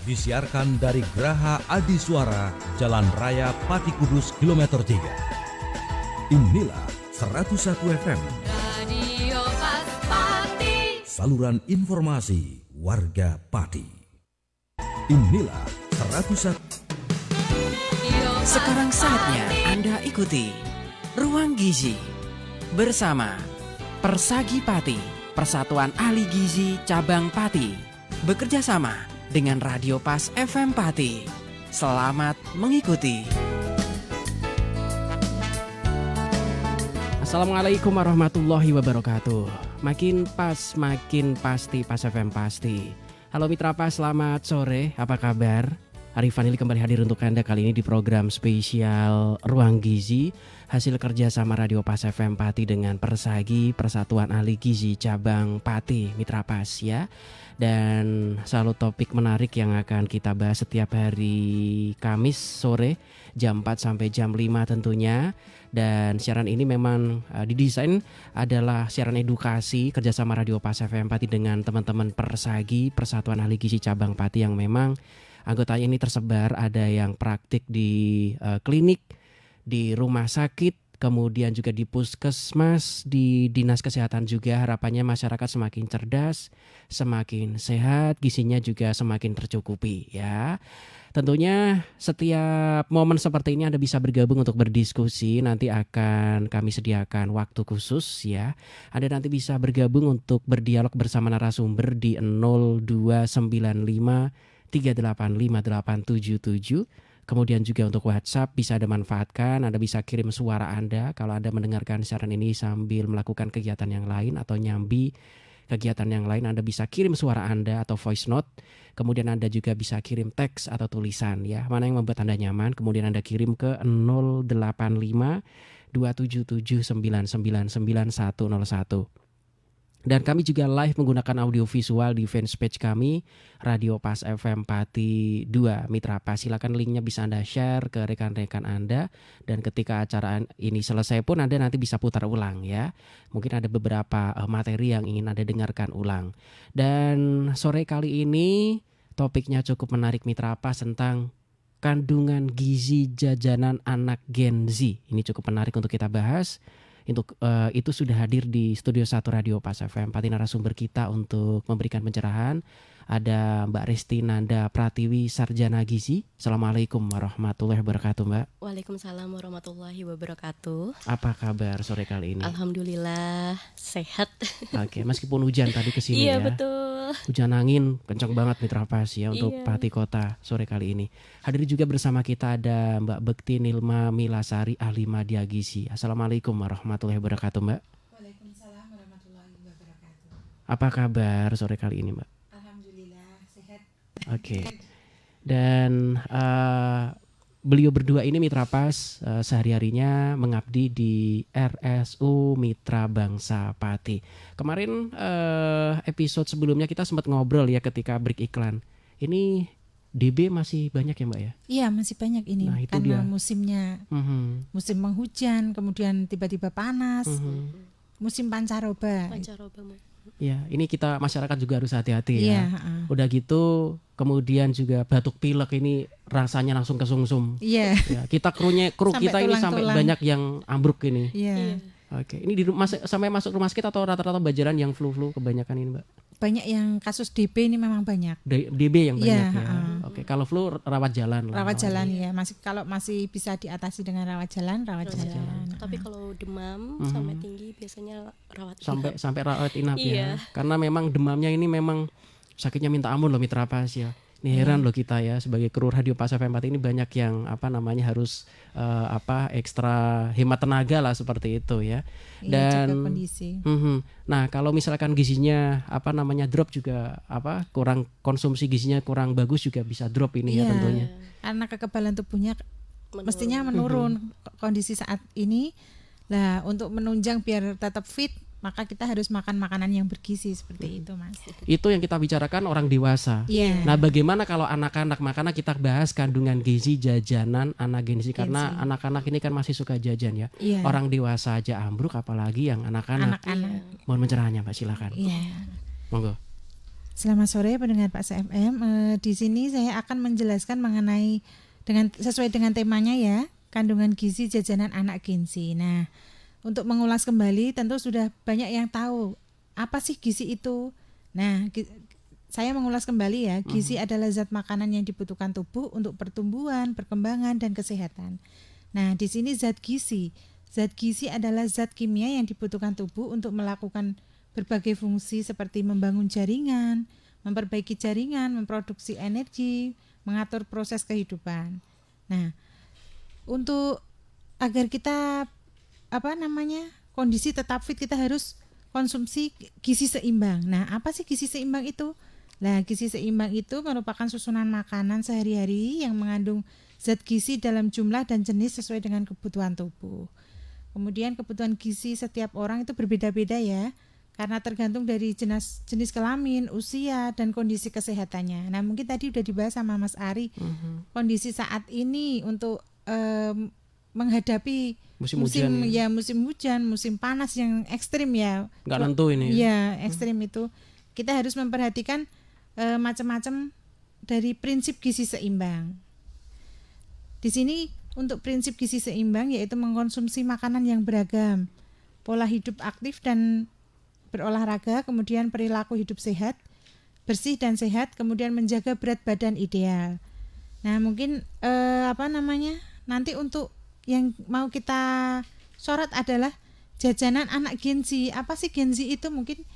Disiarkan dari Geraha Adi Suara, Jalan Raya Pati Kudus, kilometer 3. Inilah 101 FM. Radio Pas Pati. Saluran informasi warga Pati. Inilah 101. Sekarang saatnya Anda ikuti Ruang Gizi bersama Persagi Pati, Persatuan Ahli Gizi Cabang Pati, bekerja sama dengan Radio Pas FM Pati. Selamat mengikuti. Assalamualaikum warahmatullahi wabarakatuh. Makin pas, makin pasti Pas FM pasti. Halo Mitra Pas, selamat sore. Apa kabar? Arif Vanili kembali hadir untuk Anda kali ini di program spesial Ruang Gizi, hasil kerjasama Radio Pas FM Pati dengan Persagi, Persatuan Ahli Gizi Cabang Pati, Mitra Pas ya. Dan selalu topik menarik yang akan kita bahas setiap hari Kamis sore jam 4 sampai jam 5 tentunya. Dan siaran ini memang didesain adalah siaran edukasi kerjasama Radio Pas FM Pati dengan teman-teman Persagi, Persatuan Ahli Gizi Cabang Pati yang memang anggotanya ini tersebar, ada yang praktik di klinik, di rumah sakit, kemudian juga di puskesmas, di dinas kesehatan juga. Harapannya masyarakat semakin cerdas, semakin sehat, gizinya juga semakin tercukupi ya. Tentunya setiap momen seperti ini Anda bisa bergabung untuk berdiskusi. Nanti akan kami sediakan waktu khusus ya. Anda nanti bisa bergabung untuk berdialog bersama narasumber di 0295 3858877. Kemudian juga untuk WhatsApp bisa Anda manfaatkan. Anda bisa kirim suara Anda kalau Anda mendengarkan siaran ini sambil melakukan kegiatan yang lain atau nyambi kegiatan yang lain. Anda bisa kirim suara Anda atau voice note. Kemudian Anda juga bisa kirim teks atau tulisan ya. Mana yang membuat Anda nyaman. Kemudian Anda kirim ke 085 277 999 101. Dan kami juga live menggunakan audio visual di fanpage kami Radio Pas FM Pati 2 Mitra Pas. Silakan linknya bisa Anda share ke rekan-rekan Anda. Dan ketika acara ini selesai pun Anda nanti bisa putar ulang ya. Mungkin ada beberapa materi yang ingin Anda dengarkan ulang. Dan sore kali ini topiknya cukup menarik Mitra Pas tentang kandungan gizi jajanan anak Gen Z. Ini cukup menarik untuk kita bahas. Untuk itu sudah hadir di Studio 1 Radio Pas FM Pati narasumber kita untuk memberikan pencerahan. Ada Mbak Resti Nanda Pratiwi, Sarjana Gizi. Assalamualaikum warahmatullahi wabarakatuh Mbak. Waalaikumsalam warahmatullahi wabarakatuh. Apa kabar sore kali ini? Alhamdulillah sehat. Oke, meskipun hujan tadi kesini Iya ya. betul. Hujan angin kencang banget Mitra Pas ya untuk Iya. Pati Kota sore kali ini. Hadir juga bersama kita ada Mbak Bekti Nilma Milasari, ahli media gizi. Assalamualaikum warahmatullahi wabarakatuh Mbak. Waalaikumsalam warahmatullahi wabarakatuh. Apa kabar sore kali ini Mbak? Alhamdulillah sehat. Oke. Dan beliau berdua ini Mitra Pas sehari-harinya mengabdi di RSU Mitra Bangsa Pati. Kemarin episode sebelumnya kita sempat ngobrol ya ketika break iklan. Ini DB masih banyak ya Mbak ya? Iya masih banyak ini Nah, itu karena dia. musimnya Mhm, musim penghujan, kemudian tiba-tiba panas, mhm. musim pancaroba. Pancaroba Mbak. Ya, ini kita masyarakat juga harus hati-hati Iya, ya. Udah gitu, kemudian juga batuk pilek ini rasanya langsung kesungsum. iya, Ya, kita kru Sampai kita ini sampai tulang-tulang. banyak yang ambruk ini. iya. Oke, ini sampai masuk rumah sakit atau rata-rata bajaran yang flu-flu kebanyakan ini Mbak? Banyak yang kasus DB ini memang banyak. DB yang banyak Iya, ya. Oke, kalau flu rawat jalan lah. Rawat jalan ya, kalau masih bisa diatasi dengan rawat jalan. Tapi kalau demam Mhm. sampai tinggi biasanya rawat Sampai rawat inap ya. Iya. Karena memang demamnya ini memang sakitnya minta ampun loh Mitra Pas ya. Ini heran loh kita ya sebagai kru Radio Pas FM Pati ini banyak yang harus ekstra hemat tenaga lah seperti itu ya. Iya, jaga kondisi. Nah, kalau misalkan gizinya drop juga kurang konsumsi gizinya kurang bagus juga bisa drop ini ya Iya. tentunya. Karena kekebalan tubuhnya Menurun. mestinya menurun kondisi saat ini. Lah untuk menunjang biar tetap fit, maka kita harus makan makanan yang bergizi seperti itu Mas. Itu yang kita bicarakan orang dewasa. Iya. Nah, bagaimana kalau anak-anak? Makanya kita bahas kandungan gizi jajanan anak Gen Z karena Gen Z. anak-anak ini kan masih suka jajan ya. Iya. Orang dewasa aja ambruk apalagi yang anak-anak. Anak-anak. Mohon pencerahannya Mbak, silakan. Iya. Monggo. Selamat sore pendengar Pak CFM. Di sini saya akan menjelaskan mengenai sesuai dengan temanya ya, kandungan gizi jajanan anak Gen Z. Nah, untuk mengulas kembali tentu sudah banyak yang tahu apa sih gizi itu. Nah, saya mengulas kembali ya, gizi adalah zat makanan yang dibutuhkan tubuh untuk pertumbuhan, perkembangan dan kesehatan. Nah, di sini zat gizi adalah zat kimia yang dibutuhkan tubuh untuk melakukan berbagai fungsi seperti membangun jaringan, memperbaiki jaringan, memproduksi energi, mengatur proses kehidupan. Nah, untuk agar kita kondisi tetap fit, kita harus konsumsi gizi seimbang. Nah, apa sih gizi seimbang itu? Nah, gizi seimbang itu merupakan susunan makanan sehari-hari yang mengandung zat gizi dalam jumlah dan jenis sesuai dengan kebutuhan tubuh. Kemudian kebutuhan gizi setiap orang itu berbeda-beda ya, karena tergantung dari jenis kelamin, usia, dan kondisi kesehatannya. Nah, mungkin tadi udah dibahas sama Mas Ari, kondisi saat ini untuk menghadapi musim hujan, musim panas yang ekstrim ya. Nggak nentu ini. Ya, ekstrim itu. Kita harus memperhatikan macam-macam dari prinsip gizi seimbang. Di sini untuk prinsip gizi seimbang yaitu mengkonsumsi makanan yang beragam, pola hidup aktif dan berolahraga, kemudian perilaku hidup sehat, bersih dan sehat, kemudian menjaga berat badan ideal. Nah, mungkin nanti untuk yang mau kita sorot adalah jajanan anak Gen Z. Apa sih Gen Z itu? Mungkin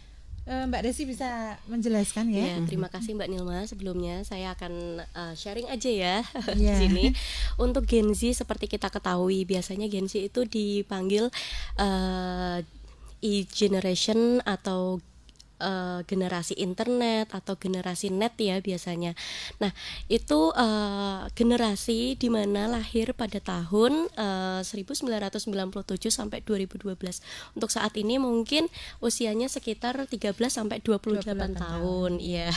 Mbak Desi bisa menjelaskan ya. Ya, terima kasih Mbak Nilma. Sebelumnya saya akan sharing aja ya di Yeah. sini. Untuk Gen Z seperti kita ketahui, biasanya Gen Z itu dipanggil e-generation atau generasi internet atau generasi net ya biasanya. Nah, itu generasi di mana lahir pada tahun 1997 sampai 2012. Untuk saat ini mungkin usianya sekitar 13 sampai 28 tahun ya.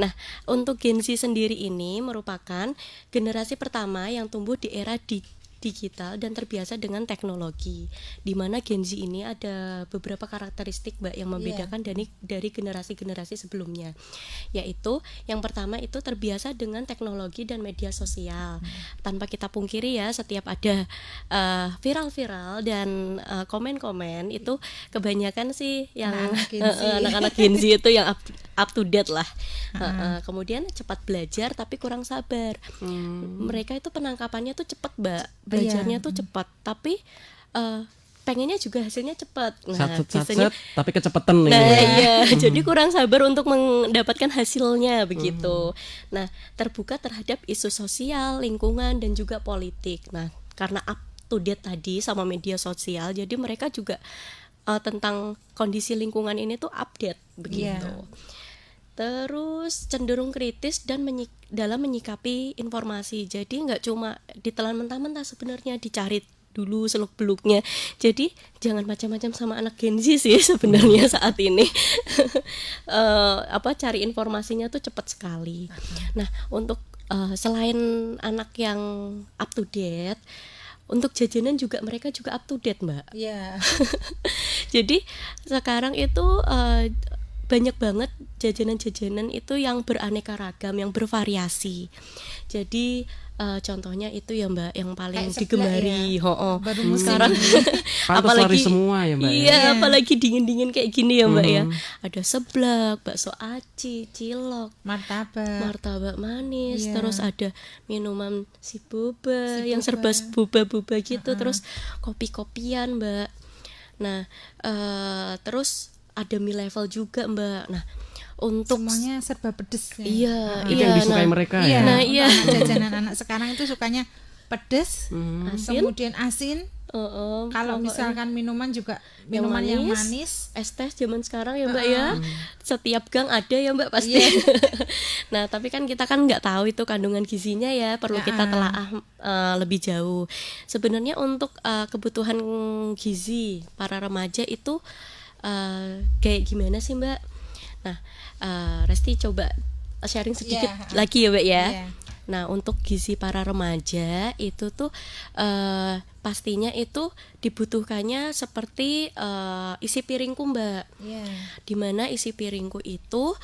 Nah, untuk Gen Z sendiri ini merupakan generasi pertama yang tumbuh di era digital dan terbiasa dengan teknologi, di mana Gen Z ini ada beberapa karakteristik Mbak yang membedakan dari generasi-generasi sebelumnya, yaitu yang pertama itu terbiasa dengan teknologi dan media sosial. Tanpa kita pungkiri ya, setiap ada viral-viral dan komen-komen itu kebanyakan sih yang anak-anak Gen Z itu yang up to date lah. Kemudian cepat belajar tapi kurang sabar. Mereka itu penangkapannya tuh cepat Mbak, belajarnya tuh cepat, tapi pengennya juga hasilnya cepat. Nah, biasanya tapi kecepatan jadi kurang sabar untuk mendapatkan hasilnya begitu. Nah, terbuka terhadap isu sosial, lingkungan dan juga politik. Nah, karena up to date tadi sama media sosial, jadi mereka juga tentang kondisi lingkungan ini tuh update begitu. Terus cenderung kritis dan dalam menyikapi informasi. Jadi nggak cuma ditelan mentah-mentah, sebenarnya dicari dulu seluk-beluknya. Jadi jangan macam-macam sama anak Gen Z sih sebenarnya saat ini. Cari informasinya tuh cepat sekali. Nah, untuk selain anak yang up to date, untuk jajanan juga mereka juga up to date Mbak. Jadi sekarang itu banyak banget jajanan-jajanan itu yang beraneka ragam, yang bervariasi. Jadi contohnya itu ya Mbak, yang paling digemari. Baru sekarang apalagi semua ya Mbak. Iya, apalagi dingin-dingin kayak gini ya Mbak ya. Ada seblak, bakso aci, cilok, martabak manis, terus ada minuman si boba yang serba boba-boba gitu, terus kopi-kopian Mbak. Nah, terus ada mie level juga Mbak. Nah, untuk semuanya serba pedes ya. Itu yang disukai mereka ya. Jajanan anak sekarang itu sukanya pedes, kemudian asin. Kalau misalkan minuman juga minuman yang manis, es teh zaman sekarang ya Mbak ya. Setiap gang ada ya Mbak pasti. Nah, tapi kan kita kan nggak tahu itu kandungan gizinya ya, perlu kita telaah lebih jauh. Sebenarnya untuk kebutuhan gizi para remaja itu kayak gimana sih Mbak? Nah, Resti coba sharing sedikit lagi ya Mbak ya. Nah, untuk gizi para remaja itu tuh pastinya itu dibutuhkannya seperti isi piringku, Mbak. Iya. Dimana isi piringku itu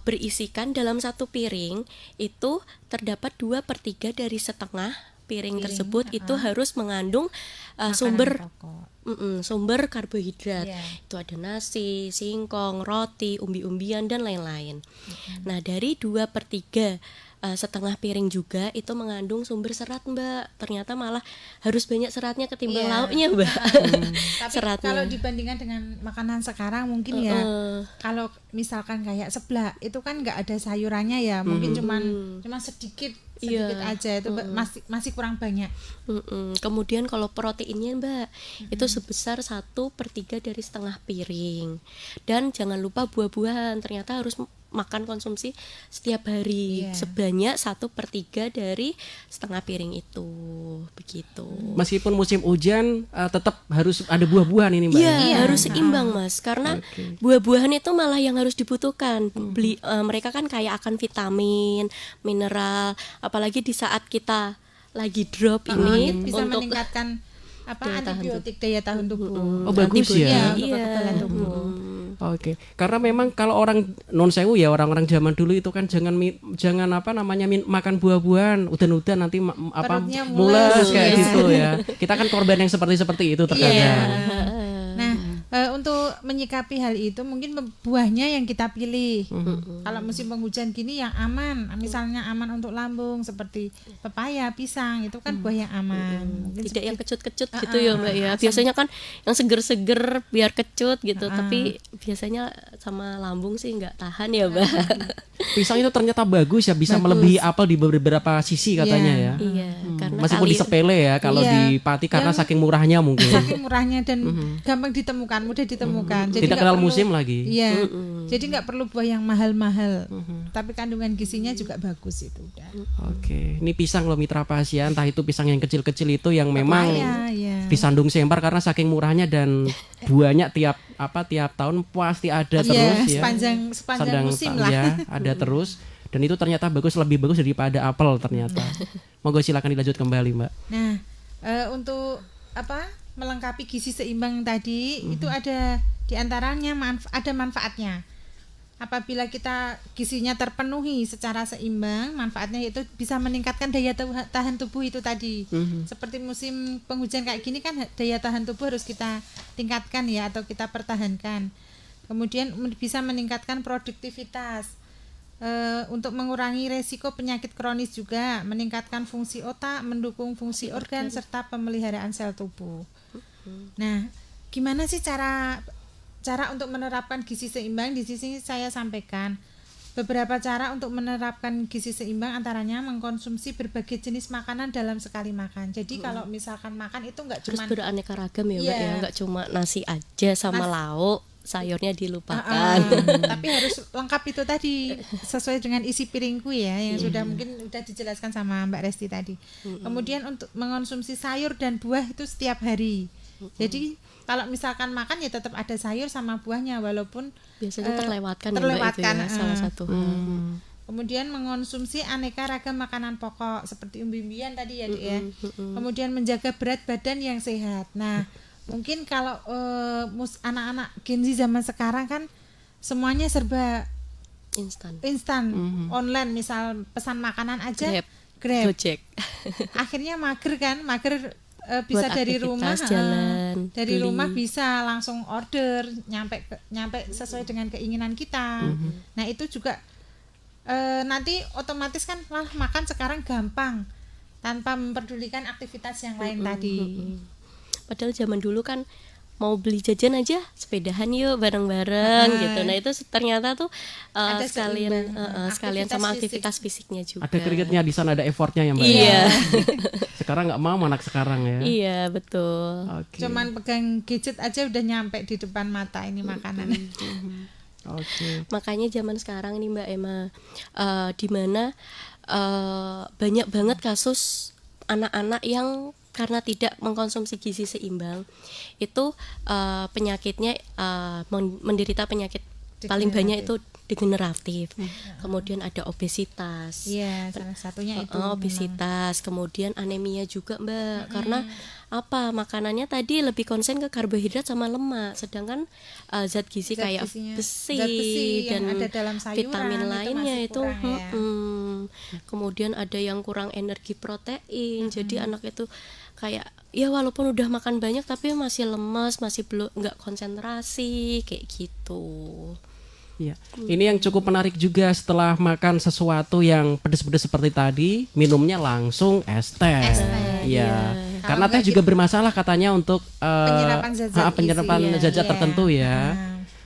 berisikan dalam satu piring itu terdapat 2/3 dari setengah piring tersebut itu harus mengandung sumber Pokok. sumber karbohidrat. Iya. Itu ada nasi, singkong, roti, umbi-umbian dan lain-lain. Nah, dari 2/3 setengah piring juga itu mengandung sumber serat, Mbak. Ternyata malah harus banyak seratnya ketimbang Iya. lauknya, Mbak. Tapi Seratnya. kalau dibandingkan dengan makanan sekarang mungkin ya, kalau misalkan kayak seblak itu kan nggak ada sayurannya ya, mungkin cuman sedikit Iya. aja itu masih kurang banyak. Kemudian kalau proteinnya, Mbak, itu sebesar 1/3 dari setengah piring. Dan jangan lupa buah-buahan, ternyata harus makan konsumsi setiap hari Iya. sebanyak 1/3 dari setengah piring itu, begitu. Meskipun musim hujan tetap harus ada buah-buahan ini Mbak. Iya, ya? harus seimbang, Mas. Karena buah-buahan itu malah yang harus dibutuhkan. Mereka kan kaya akan vitamin, mineral, apalagi di saat kita lagi drop ini Bisa untuk meningkatkan daya tahan antibiotik daya tahan tubuh. Oh, bagus ya. Iya, kekebalan tubuh. Oke, karena memang kalau orang non sewu ya orang-orang zaman dulu itu kan jangan makan buah-buahan, udan-udan nanti Perutnya mules mules. kayak Iya. gitu ya. Kita kan korban yang seperti itu terkadang. Iya. Nah, untuk menyikapi hal itu mungkin buahnya yang kita pilih. Kalau musim penghujan gini yang aman, misalnya aman untuk lambung seperti pepaya, pisang, itu kan buah yang aman. Mungkin tidak yang kecut-kecut gitu ya, Mbak ya. Biasanya kan yang seger-seger biar kecut gitu, tapi biasanya sama lambung sih nggak tahan ya, Mbak. Pisang itu ternyata bagus ya, bisa melebihi apel di beberapa sisi katanya ya. Iya, karena Meskipun di sepele ya kalau Iya. di Pati karena saking murahnya mungkin. saking murahnya dan gampang ditemukan, mudah ditemukan. Jadi Tidak nggak kenal perlu- musim lagi. Iya. Jadi nggak perlu buah yang mahal-mahal. Tapi kandungan gizinya juga bagus itu udah. Oke, ini pisang loh Mitra Pas ya, entah itu pisang yang kecil-kecil itu yang memang Iya. disandung sembar karena saking murahnya dan buahnya tiap tahun pasti ada terus ya. sepanjang musim lah. Ya, ada terus dan itu ternyata lebih bagus daripada apel ternyata. Monggo silakan dilanjut kembali, Mbak. Nah, untuk melengkapi gizi seimbang tadi itu ada diantaranya ada manfaatnya. Apabila kita gizinya terpenuhi secara seimbang, manfaatnya itu bisa meningkatkan daya tahan tubuh itu tadi. Seperti musim penghujan kayak gini kan daya tahan tubuh harus kita tingkatkan ya atau kita pertahankan. Kemudian bisa meningkatkan produktivitas. Untuk mengurangi resiko penyakit kronis juga, meningkatkan fungsi otak, mendukung fungsi organ serta pemeliharaan sel tubuh. Nah, gimana sih cara untuk menerapkan gizi seimbang? Di sini saya sampaikan beberapa cara untuk menerapkan gizi seimbang, antaranya mengkonsumsi berbagai jenis makanan dalam sekali makan. Jadi kalau misalkan makan itu nggak terus cuma beraneka ragam ya, Mbak Iya. ya, nggak cuma nasi aja sama lauk, sayurnya dilupakan. tapi harus lengkap itu tadi sesuai dengan isi piringku ya yang sudah mungkin sudah dijelaskan sama Mbak Resti tadi. Kemudian untuk mengonsumsi sayur dan buah itu setiap hari. Jadi kalau misalkan makan ya tetap ada sayur sama buahnya walaupun Biasanya terlewatkan ya, Mbak, itu ya, salah satu hal. Kemudian mengonsumsi aneka ragam makanan pokok seperti umbi-umbian tadi ya, Dik, ya. Kemudian menjaga berat badan yang sehat. Nah, mungkin kalau anak-anak Gen Z zaman sekarang kan semuanya serba instan, online, misal pesan makanan aja Grab. Gojek. Akhirnya mager bisa Buat dari rumah aktivitas, jalan, dari beli. rumah bisa langsung order nyampe sesuai dengan keinginan kita. Nah, itu juga nanti otomatis kan malah makan sekarang gampang tanpa memperdulikan aktivitas yang lain tadi. Padahal zaman dulu kan mau beli jajan aja sepedahan yuk bareng-bareng gitu. Nah, itu ternyata tuh Ada sekalian seimbang, sekalian aktivitas sama fisik. aktivitas fisiknya juga. Ada keringetnya di sana, ada effortnya ya Mbak. Iya. Sekarang nggak mau anak sekarang ya. Iya, betul. Oke. Cuman pegang gadget aja udah nyampe di depan mata ini makanan. Oke. Makanya zaman sekarang nih Mbak Emma, di mana banyak banget kasus anak-anak yang karena tidak mengkonsumsi gizi seimbang itu penyakitnya menderita penyakit paling banyak itu Degeneratif. degeneratif. Kemudian ada obesitas. Iya, salah satunya itu. Obesitas, kemudian anemia juga Mbak, karena apa, makanannya tadi lebih konsen ke karbohidrat sama lemak, sedangkan zat gizi Zat kayak gizinya- besi, zat besi dan yang ada dalam sayuran vitamin itu lainnya masih itu, kurang ya. kemudian ada yang kurang energi protein, jadi anak itu kayak ya walaupun udah makan banyak tapi masih lemes, masih belum nggak konsentrasi kayak gitu. Iya. Ini yang cukup menarik juga, setelah makan sesuatu yang pedes-pedes seperti tadi, minumnya langsung es teh. Es teh, Iya. iya. Karena Kalau teh juga bermasalah katanya untuk Penyerapan zat-zat penyerapan gizi, zat-zat iya. tertentu ya.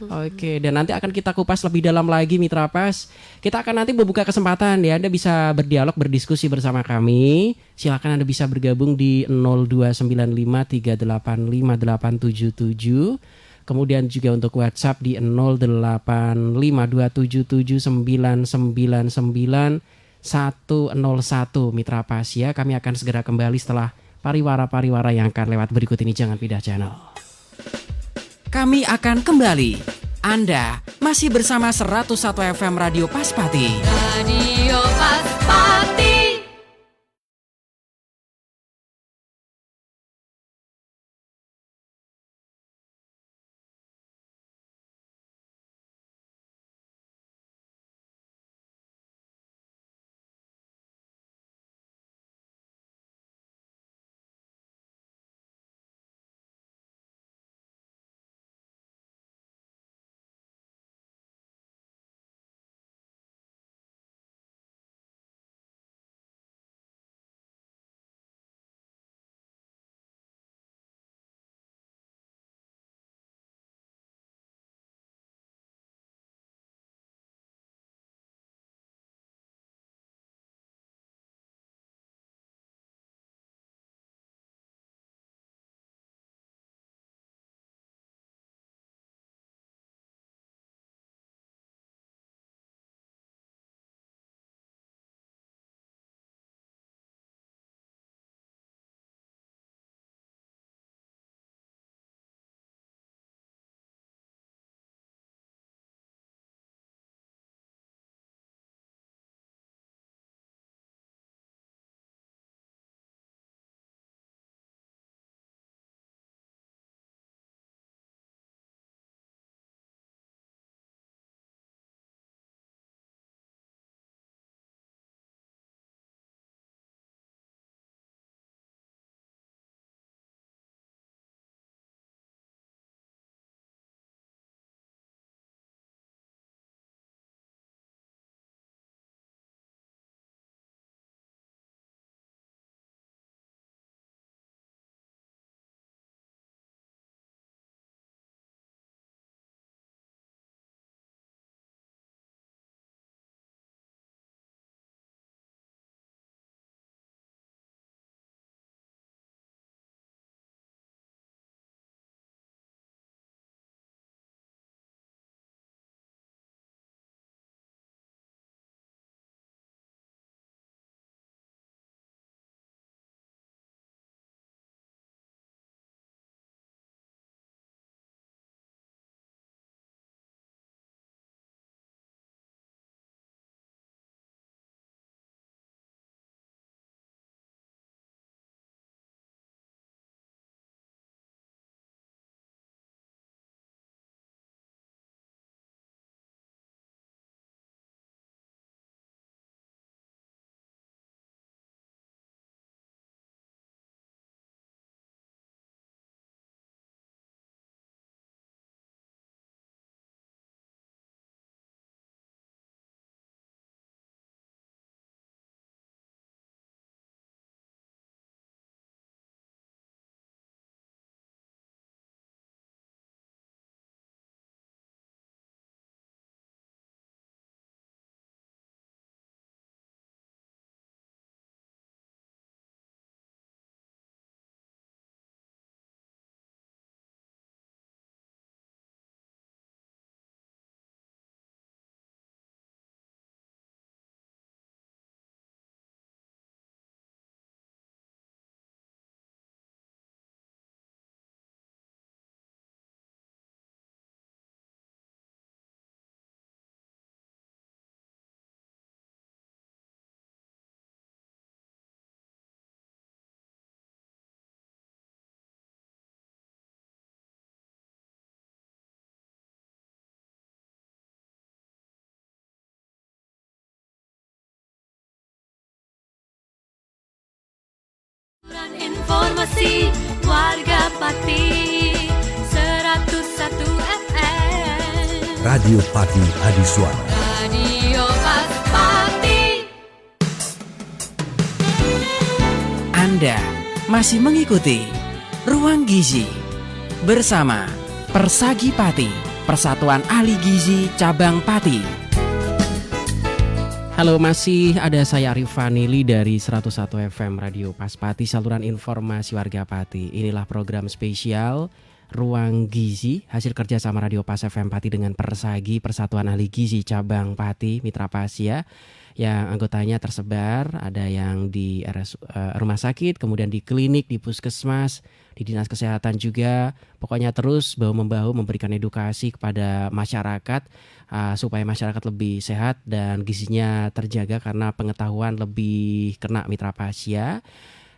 Oke, dan nanti akan kita kupas lebih dalam lagi Mitra Pas. Kita akan nanti membuka kesempatan ya, Anda bisa berdialog, berdiskusi bersama kami. Silakan Anda bisa bergabung di 0295385877. Kemudian juga untuk WhatsApp di 085277999101 Mitra Pas ya. Kami akan segera kembali setelah pariwara-pariwara yang akan lewat berikut ini. Jangan pindah channel. Kami akan kembali. Anda masih bersama 101 FM Radio Paspati. Radio Paspati. Informasi warga Pati 101 FM. Radio Pati Adisuara. Radio Pas Pati. Anda masih mengikuti Ruang Gizi bersama Persagi Pati, Persatuan Ahli Gizi Cabang Pati. Halo, masih ada saya Arif Vanili dari 101 FM Radio Pas Pati, saluran informasi warga Pati. Inilah program spesial Ruang Gizi, hasil kerjasama Radio Pas FM Pati dengan Persagi, Persatuan Ahli Gizi Cabang Pati, Mitra Pas ya, yang anggotanya tersebar, ada yang di rumah sakit, kemudian di klinik, di puskesmas, di dinas kesehatan juga. Pokoknya terus bahu-membahu memberikan edukasi kepada masyarakat supaya masyarakat lebih sehat dan gizinya terjaga karena pengetahuan lebih kena Mitra Pas ya.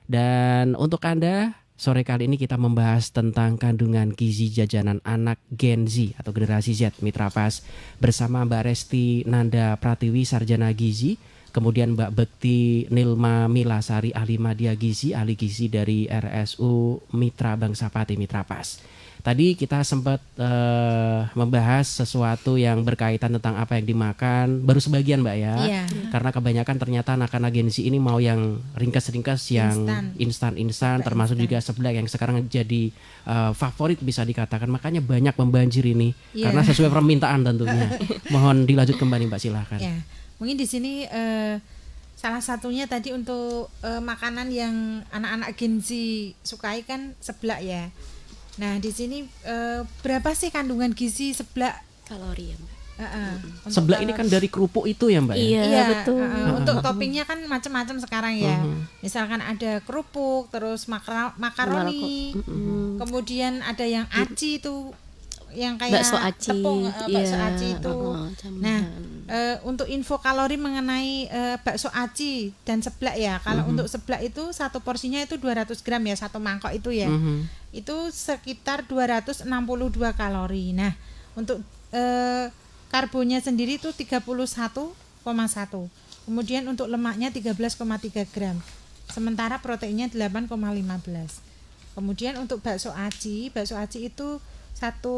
Dan untuk Anda, sore kali ini kita membahas tentang kandungan gizi jajanan anak Gen Z atau generasi Z Mitra Pas bersama Mbak Resti Nanda Pratiwi, Sarjana Gizi, kemudian Mbak Bekti Nilma Milasari, ahli media gizi, ahli gizi dari RSU Mitra Bangsa Pati Mitra Pas. Tadi kita sempat membahas sesuatu yang berkaitan tentang apa yang dimakan, baru sebagian Mbak ya. Iya. Karena kebanyakan ternyata anak-anak Gen Z ini mau yang ringkas-ringkas, yang instan-instan, termasuk juga seblak yang sekarang jadi favorit bisa dikatakan. Makanya banyak membanjir ini karena sesuai permintaan tentunya. Mohon dilanjut kembali Mbak, silahkan. Ya, mungkin di sini salah satunya tadi untuk makanan yang anak-anak Gen Z sukai kan seblak ya. Nah di sini berapa sih kandungan gizi seblak? Kalori ya Mbak. Seblak ini kan dari kerupuk itu ya Mbak? Iya, betul. Untuk toppingnya kan macam-macam sekarang ya. Misalkan ada kerupuk, terus makaroni, kemudian ada yang aci itu, yang kayak bakso aci, tepung, bakso aci itu. Nah, untuk info kalori mengenai bakso aci dan seblak ya. Kalau untuk seblak itu satu porsinya itu 200 gram ya, satu mangkok itu ya. Itu sekitar 262 kalori. Nah, untuk karbonya sendiri itu 31,1. Kemudian untuk lemaknya 13,3 gram. Sementara proteinnya 8,15. Kemudian untuk bakso aci itu satu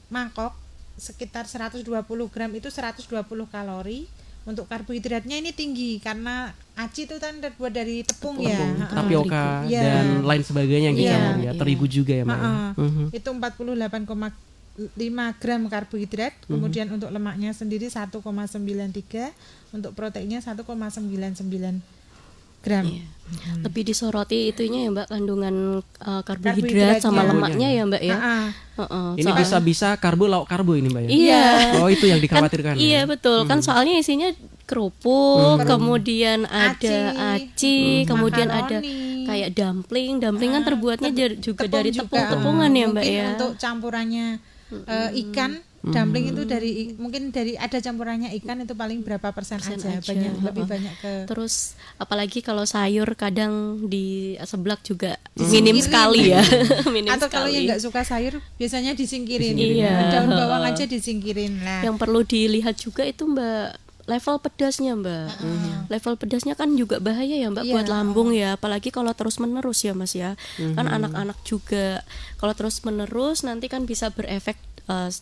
mangkok sekitar 120 gram itu 120 kalori. Untuk karbohidratnya ini tinggi karena aci itu kan terbuat dari tepung ya, tapioka dan lain sebagainya yang kita terigu juga ya Mbak. Itu 48,5 gram karbohidrat, kemudian untuk lemaknya sendiri 1,93, untuk proteinnya 1,99 gram. Lebih disoroti itunya ya Mbak, kandungan karbohidrat sama lemaknya ya Mbak ya. Ini bisa karbo lauk karbo ini Mbak ya. Iya. Oh itu yang dikhawatirkan. Kan, iya betul. Kan soalnya isinya kerupuk, kemudian ada aci, kemudian ada kayak dumpling kan terbuatnya juga dari tepung-tepungan ya Mbak ya. Untuk campurannya ikan, dumpling itu mungkin dari ada campurannya ikan itu paling berapa persen aja. Lebih banyak ke. Terus apalagi kalau sayur kadang di seblak juga minim sekali ya. Minim atau sekali. kalau yang nggak suka sayur biasanya disingkirin. Iya. Daun bawang aja disingkirin. Nah, yang perlu dilihat juga itu Mbak, level pedasnya Mbak. Level pedasnya kan juga bahaya ya Mbak buat lambung ya, apalagi kalau terus menerus ya Mas ya. Kan anak-anak juga kalau terus menerus nanti kan bisa berefek,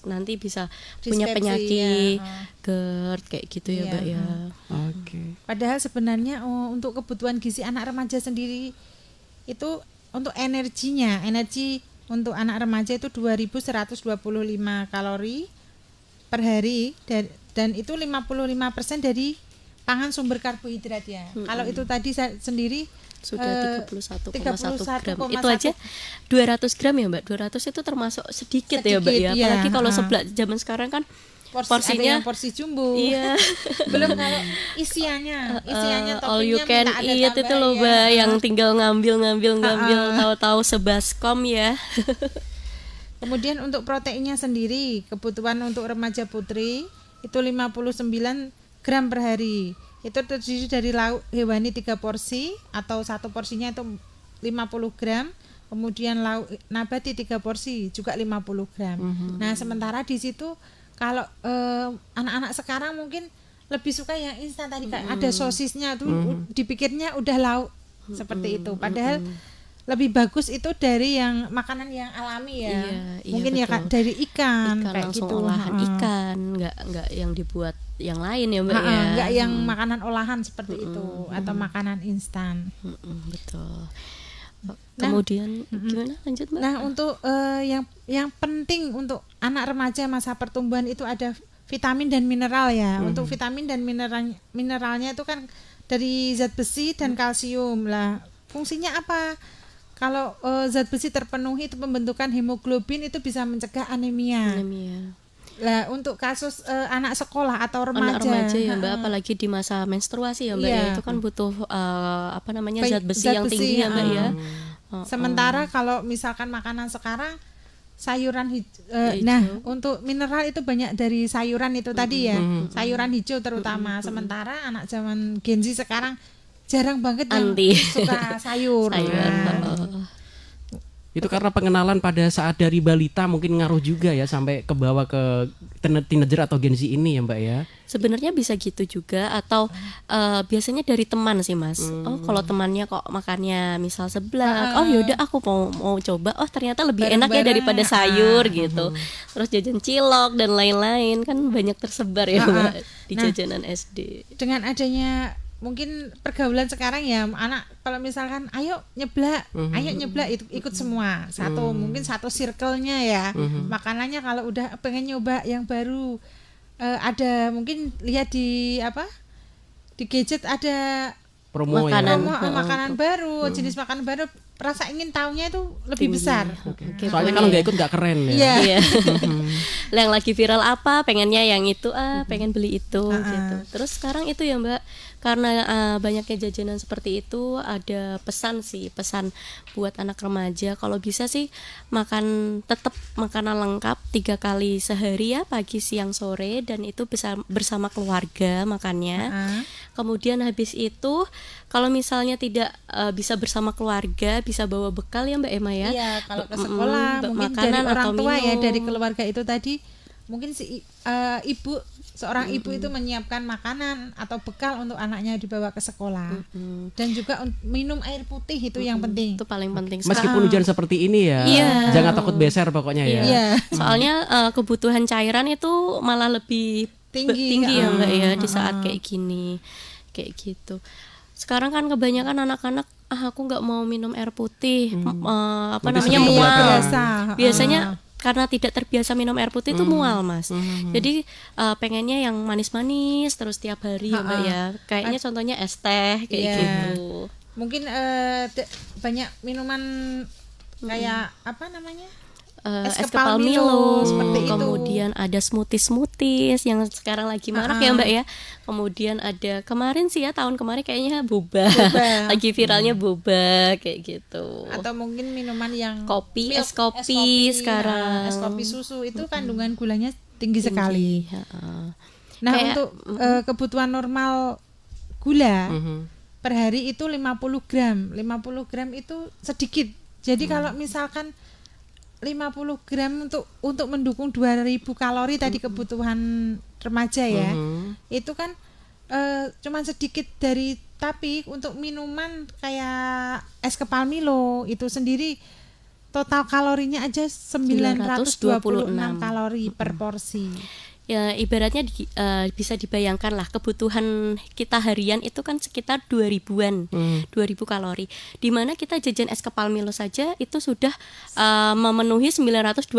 nanti bisa punya penyakit GERD kayak gitu ya Mbak ya. Oke. Padahal sebenarnya untuk kebutuhan gizi anak remaja sendiri itu untuk energi untuk anak remaja itu 2125 kalori per hari dan itu 55% dari pangan sumber karbohidrat ya. Kalau itu tadi sendiri sudah 31,1 gram. 31,1. Itu aja 200 gram ya Mbak. 200 itu termasuk sedikit ya Mbak ya. Apalagi kalau seblak zaman sekarang kan porsinya porsi jumbo. Iya. Belum kalau isiannya all you can eat itu loh Mbak, yang tinggal ngambil tahu-tahu sebaskom ya. Kemudian untuk proteinnya sendiri, kebutuhan untuk remaja putri itu 59 gram per hari. Itu terdiri dari lauk hewani 3 porsi atau satu porsinya itu 50 gram. Kemudian lauk nabati 3 porsi juga 50 gram. Nah, sementara di situ kalau anak-anak sekarang mungkin lebih suka yang instan tadi, kayak ada sosisnya tuh dipikirnya udah lauk seperti itu. Padahal lebih bagus itu dari yang makanan yang alami ya. Iya, Mungkin ya betul. dari ikan kayak langsung gitu. olahan Ha-ha. ikan, nggak yang dibuat yang lain ya Mbak Ha-ha, ya. nggak yang makanan olahan seperti itu atau makanan instan. Betul. Kemudian gimana lanjut Mbak? Nah, untuk yang penting untuk anak remaja masa pertumbuhan itu ada vitamin dan mineral ya. Untuk vitamin dan mineralnya itu kan dari zat besi dan kalsium lah. Fungsinya apa? Kalau zat besi terpenuhi itu pembentukan hemoglobin itu bisa mencegah anemia. Lah untuk kasus anak sekolah atau remaja, Anak remaja ya Mbak, apalagi di masa menstruasi ya Mbak Iya. ya, itu kan butuh zat besi zat yang besi, tinggi ya Mbak ya. Sementara kalau misalkan makanan sekarang sayuran Hijau. nah untuk mineral itu banyak dari sayuran itu tadi ya, sayuran hijau terutama. Sementara anak zaman Gen Z sekarang jarang banget yang Anti. suka sayur. Nah, Itu karena pengenalan pada saat dari balita mungkin ngaruh juga ya sampai ke bawah ke teenager atau Gen Z ini ya Mbak ya. Sebenarnya bisa gitu juga atau biasanya dari teman sih Mas. Oh kalau temannya kok makannya misal seblak, oh yaudah aku mau coba. Oh ternyata lebih enak ya daripada sayur gitu. Terus jajan cilok dan lain-lain kan banyak tersebar ya Mbak di jajanan SD. dengan adanya mungkin pergaulan sekarang ya anak kalau misalkan ayo nyeblak ikut semua mungkin satu circle-nya ya. Makanannya kalau udah pengen nyoba yang baru ada mungkin lihat di gadget ada Promo makanan baru, jenis makanan baru, rasa ingin tahunya itu lebih besar. Soalnya kalau nggak ikut nggak keren ya. Iya. Lah yang lagi viral apa, pengennya yang itu pengen beli itu gitu. Terus sekarang itu ya Mbak, karena banyaknya jajanan seperti itu, ada pesan buat anak remaja kalau bisa sih tetap makanan lengkap 3 kali sehari ya, pagi, siang, sore, dan itu bisa bersama keluarga makannya. Kemudian habis itu kalau misalnya tidak bisa bersama keluarga, bisa bawa bekal ya Mbak Emma ya. Iya, kalau ke sekolah mungkin dari makanan orang atau tua ya, minum. dari keluarga itu tadi mungkin seorang ibu itu menyiapkan makanan atau bekal untuk anaknya dibawa ke sekolah. Dan juga minum air putih itu yang penting. Itu paling penting. Meskipun hujan seperti ini ya, Iya. jangan takut beser pokoknya ya. Iya. Soalnya kebutuhan cairan itu malah lebih Tinggi, ya Mbak ya di saat kayak gini, kayak gitu. Sekarang kan kebanyakan anak-anak aku nggak mau minum air putih, Lebih namanya sering mual. biasa. Biasanya karena tidak terbiasa minum air putih itu mual Mas. Jadi pengennya yang manis-manis terus tiap hari ya Mbak ya. Kayaknya contohnya es teh kayak Iya. gitu. Mungkin banyak minuman kayak apa namanya? Es kepal Milo, seperti itu. Kemudian ada smoothies yang sekarang lagi marak ya Mbak ya. Kemudian ada kemarin sih ya, tahun kemarin kayaknya boba. Lagi viralnya boba kayak gitu. Atau mungkin minuman yang Kopi, milk, es kopi sekarang. es kopi susu itu kandungan gulanya tinggi sekali. Heeh. Nah, Kayak- untuk kebutuhan normal gula per hari itu 50 gram. 50 gram itu sedikit. Jadi kalau misalkan 50 gram untuk mendukung 2000 kalori tadi kebutuhan remaja ya. Itu kan cuman sedikit tapi untuk minuman kayak es kepal Milo itu sendiri total kalorinya aja 926 kalori per porsi. Ya ibaratnya bisa dibayangkan lah kebutuhan kita harian itu kan sekitar 2000-an 2000 kalori, dimana kita jajan es kepal Milo saja itu sudah memenuhi 926.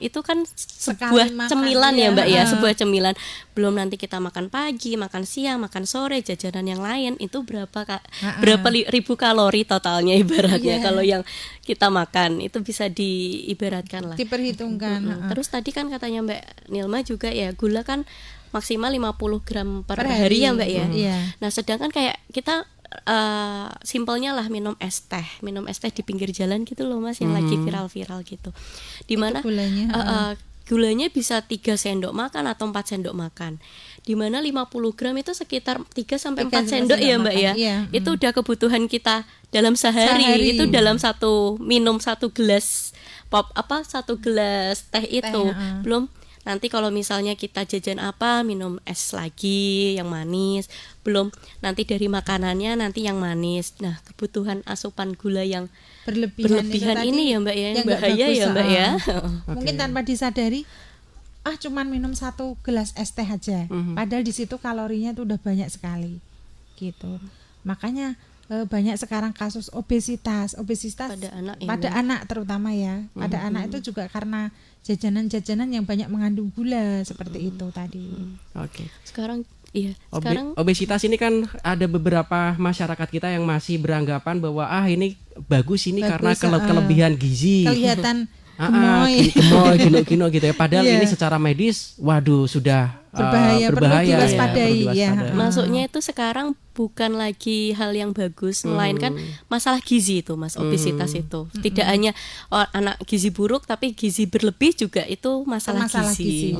Itu kan sebuah makan, cemilan ya iya. Mbak ya, sebuah cemilan. Belum nanti kita makan pagi, makan siang, makan sore, jajanan yang lain itu berapa ribu kalori totalnya ibaratnya. Iya. Kalau yang kita makan itu bisa diibaratkan lah. Diperhitungkan. Terus tadi kan katanya Mbak Nilma juga ya, gula kan maksimal 50 gram per hari ya Mbak ya. Iya. Nah sedangkan kayak kita simpelnya lah minum es teh di pinggir jalan gitu loh Mas, yang lagi viral-viral gitu. Dimana Itu gulanya, gulanya bisa 3 sendok makan atau 4 sendok makan. Dimana 50 gram itu sekitar 3 sampai 4 sendok ya Mbak ya. Iya. Itu udah kebutuhan kita dalam sehari. Itu dalam satu gelas satu gelas teh itu belum nanti kalau misalnya kita jajan apa, minum es lagi yang manis, belum nanti dari makanannya nanti yang manis. Nah, kebutuhan asupan gula yang berlebihan itu tadi ini ya Mbak ya, yang nggak bahaya bagus, ya Mbak ya. Mungkin tanpa disadari cuman minum 1 gelas es teh aja, padahal di situ kalorinya tuh udah banyak sekali gitu. Makanya banyak sekarang kasus obesitas pada anak terutama ya. Pada anak itu juga karena jajanan-jajanan yang banyak mengandung gula seperti itu tadi. Oke. Sekarang sekarang Obesitas ini kan ada beberapa masyarakat kita yang masih beranggapan bahwa ini bagus karena kelebihan gizi. Kelihatan gemoy gino gitu ya. Padahal ini secara medis, waduh sudah berbahaya, perlu diwaspadai ya. Masuknya itu sekarang bukan lagi hal yang bagus, melainkan masalah gizi itu Mas, obesitas itu. Tidak hanya anak gizi buruk, tapi gizi berlebih juga itu masalah gizi.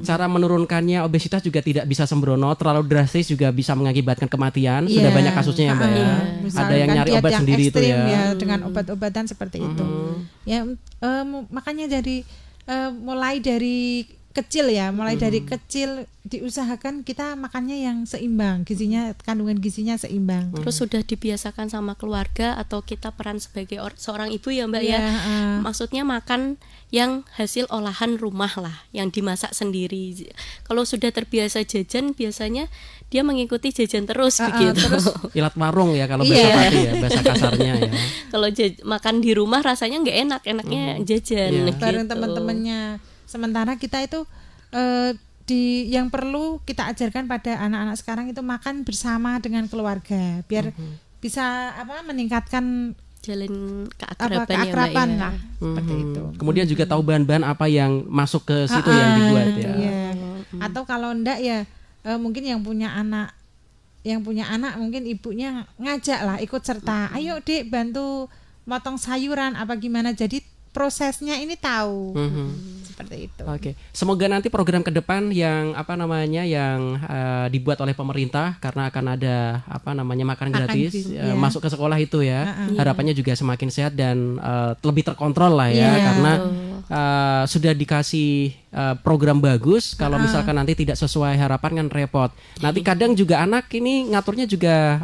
Cara menurunkannya obesitas juga tidak bisa sembrono, terlalu drastis juga bisa mengakibatkan kematian. Sudah banyak kasusnya ya Mbak ya. Ada yang nyari obat sendiri itu ya. Dengan obat-obatan seperti itu. Ya makanya jadi mulai dari kecil ya, dari kecil diusahakan kita makannya yang seimbang, kandungan gizinya seimbang. Terus sudah dibiasakan sama keluarga atau kita peran sebagai seorang ibu ya Mbak ya. Maksudnya makan yang hasil olahan rumah lah, yang dimasak sendiri. Kalau sudah terbiasa jajan, biasanya dia mengikuti jajan terus begitu. Terus ilat warung ya kalau bahasa Pati ya, bahasa kasarnya ya. Kalau makan di rumah rasanya nggak enak, enaknya jajan gitu. Bareng teman-temannya. Sementara kita itu yang perlu kita ajarkan pada anak-anak sekarang itu makan bersama dengan keluarga, biar bisa meningkatkan jalan keakraban ya Mbak ya. Seperti itu. Kemudian juga tahu bahan-bahan apa yang masuk ke situ yang dibuat ya. Iya. Atau kalau enggak ya mungkin yang punya anak mungkin ibunya ngajak lah, ikut serta. Ayo Dek bantu motong sayuran apa gimana, jadi prosesnya ini tahu. Seperti itu. Oke. Semoga nanti program ke depan yang dibuat oleh pemerintah, karena akan ada makan gratis masuk ke sekolah itu ya. Harapannya juga semakin sehat dan lebih terkontrol lah ya, karena sudah dikasih program bagus. Kalau misalkan nanti tidak sesuai harapan kan repot. Nanti kadang juga anak ini ngaturnya juga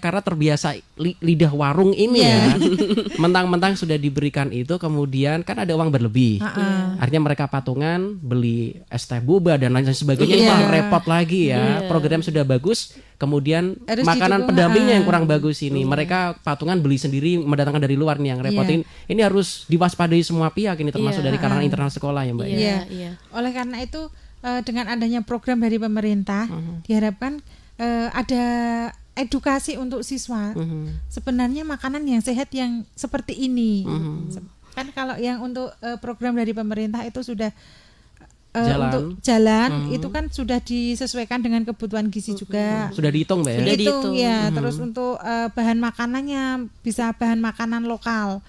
karena terbiasa lidah warung ini ya. Mentang-mentang sudah diberikan itu, kemudian kan ada uang berlebih. Akhirnya mereka patungan beli es teh boba dan lain sebagainya. Itu repot lagi ya. Program sudah bagus, kemudian harus makanan pendampingnya yang kurang bagus ini. Mereka patungan beli sendiri, mendatangkan dari luar nih yang repotin. Ini harus diwaspadai semua pihak ini, termasuk dari kalangan internal sekolah ya Mbak. Iya. Oleh karena itu dengan adanya program dari pemerintah diharapkan ada edukasi untuk siswa. Sebenarnya makanan yang sehat yang seperti ini. Kan kalau yang untuk program dari pemerintah itu sudah untuk jalan itu kan sudah disesuaikan dengan kebutuhan gizi juga. Sudah dihitung Mbak ya? Sudah dihitung ya. Terus untuk bahan makanannya bisa bahan makanan lokal.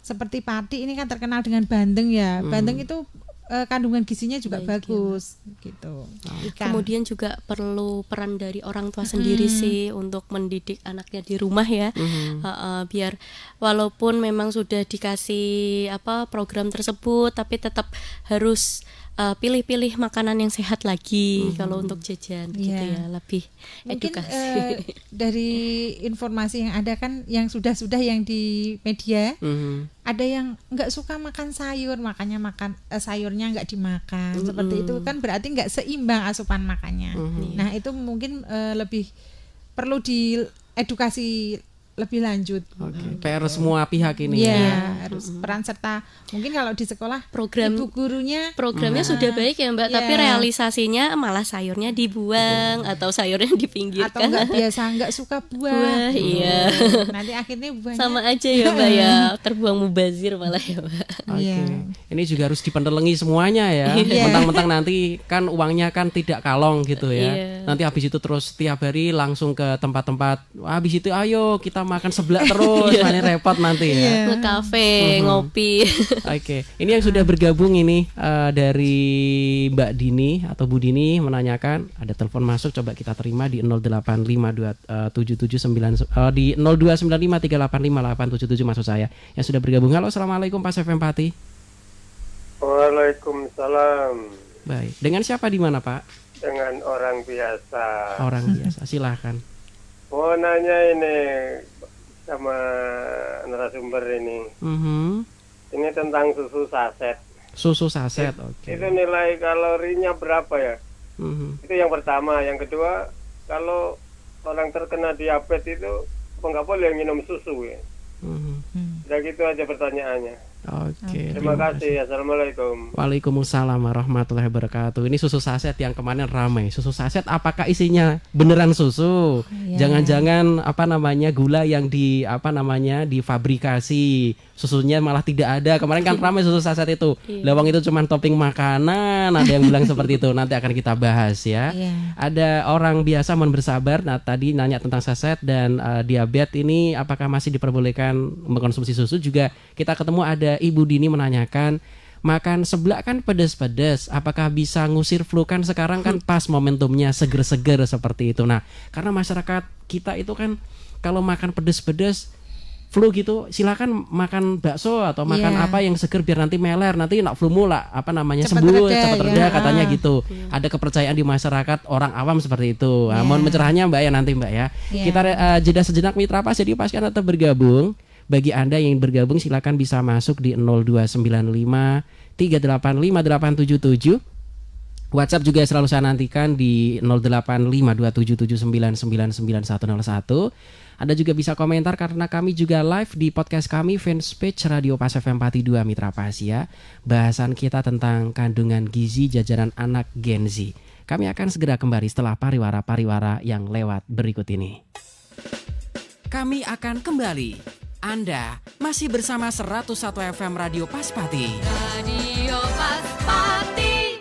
Seperti pati ini kan terkenal dengan bandeng ya. Bandeng itu kandungan gizinya juga bagus gitu. Kemudian juga perlu peran dari orang tua sendiri sih untuk mendidik anaknya di rumah ya. Biar walaupun memang sudah dikasih program tersebut, tapi tetap harus pilih-pilih makanan yang sehat lagi kalau untuk jajan gitu ya, lebih mungkin, edukasi. Dari informasi yang ada kan yang sudah yang di media ada yang nggak suka makan sayur, makanya sayurnya nggak dimakan. Seperti itu kan berarti nggak seimbang asupan makannya. Nah itu mungkin lebih perlu diedukasi lebih lanjut. PR semua pihak ini harus peran serta. Mungkin kalau di sekolah ibu gurunya programnya sudah baik ya Mbak, tapi realisasinya malah sayurnya dibuang atau sayurnya dipinggirkan atau nggak suka buah. Nanti akhirnya buahnya sama aja ya Mbak ya, terbuang mubazir malah ya Mbak. Ini juga harus dipendelengi semuanya ya. Mentang-mentang nanti kan uangnya kan tidak kalong gitu ya. Nanti habis itu terus tiap hari langsung ke tempat-tempat, habis itu ayo kita makan seblak terus, mana repot nanti ya. Ke kafe, ngopi. Ini yang sudah bergabung ini dari Mbak Dini atau Bu Dini menanyakan, ada telepon masuk, coba kita terima di 08527779 di 0295385877 maksud saya. Yang sudah bergabung. Halo, assalamualaikum Pas FM Pati. Waalaikumsalam. Baik. Dengan siapa di mana, Pak? Dengan orang biasa. Orang biasa. Silahkan. Mau nanya ini sama narasumber ini. Ini tentang susu saset. Susu saset, oke. Itu nilai kalorinya berapa ya? Itu yang pertama. Yang kedua, kalau orang terkena diabetes itu nggak boleh minum susu ya? Udah gitu aja pertanyaannya. Oke. Terima kasih. Assalamualaikum. Waalaikumsalam warahmatullahi wabarakatuh. Ini susu saset yang kemarin ramai. Susu saset apakah isinya beneran susu? Jangan-jangan gula yang difabrikasi. Susunya malah tidak ada. Kemarin kan ramai susu saset itu. Lawang itu cuma topping makanan. Ada yang bilang seperti itu. Nanti akan kita bahas ya. Ada orang biasa mohon bersabar. Nah, tadi nanya tentang saset dan diabetes ini apakah masih diperbolehkan mengkonsumsi susu? Juga kita ketemu ada Ibu Dini menanyakan, makan seblak kan pedas-pedas, apakah bisa ngusir flu? Kan sekarang kan pas momentumnya seger-seger seperti itu. Nah, karena masyarakat kita itu kan kalau makan pedas-pedas flu gitu, silakan makan bakso atau makan apa yang seger biar nanti meler, nanti nak flu mula sembuh cepat reda katanya gitu. Ada kepercayaan di masyarakat orang awam seperti itu. Mohon pencerahannya Mbak ya nanti Mbak ya. Kita jeda sejenak Mitra Pas, jadi pastikan tetap bergabung. Bagi Anda yang bergabung silakan bisa masuk di 0295 3858877. WhatsApp juga selalu saya nantikan di 08527779999101. Anda juga bisa komentar karena kami juga live di podcast kami fanpage Radio Pas FM 42 Mitra Pas ya. Bahasan kita tentang kandungan gizi jajanan anak Gen Z. Kami akan segera kembali setelah pariwara-pariwara yang lewat berikut ini. Kami akan kembali. Anda masih bersama 101 FM Radio Paspati. Radio Paspati.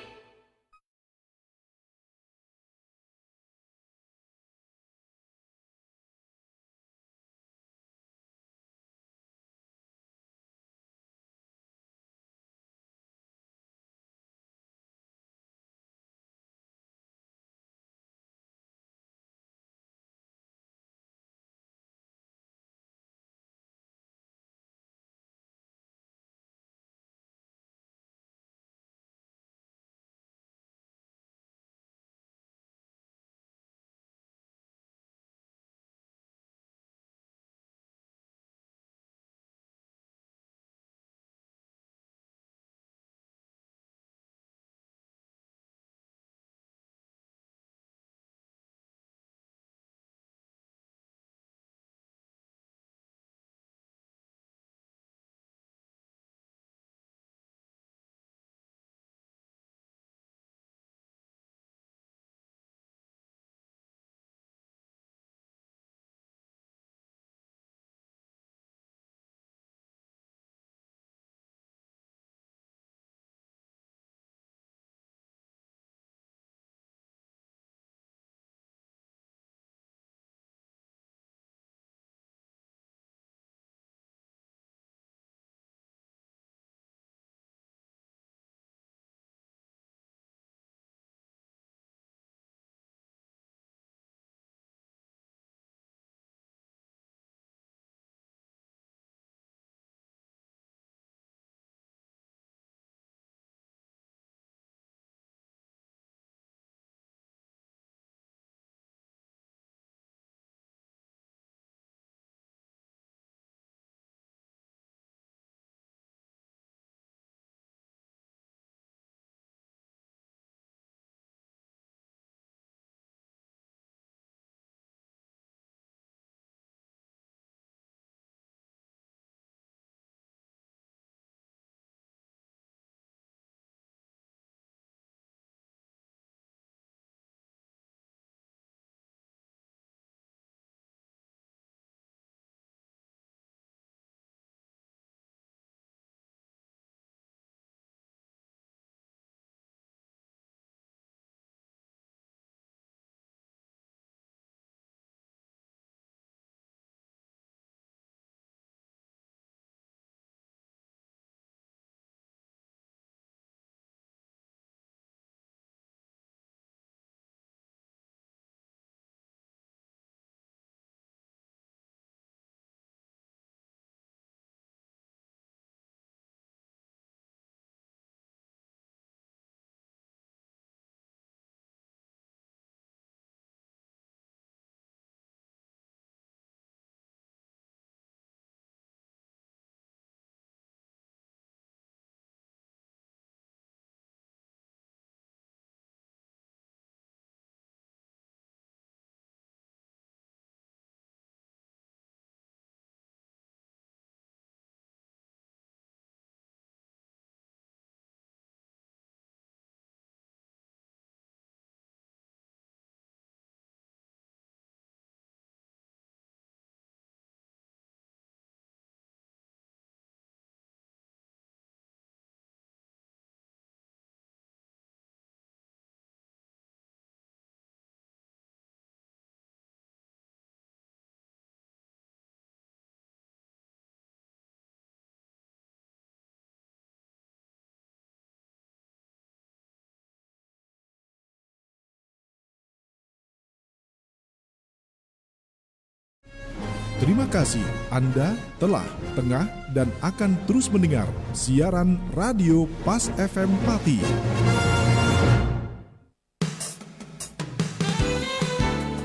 Terima kasih Anda telah, tengah, dan akan terus mendengar siaran Radio Pas FM Pati.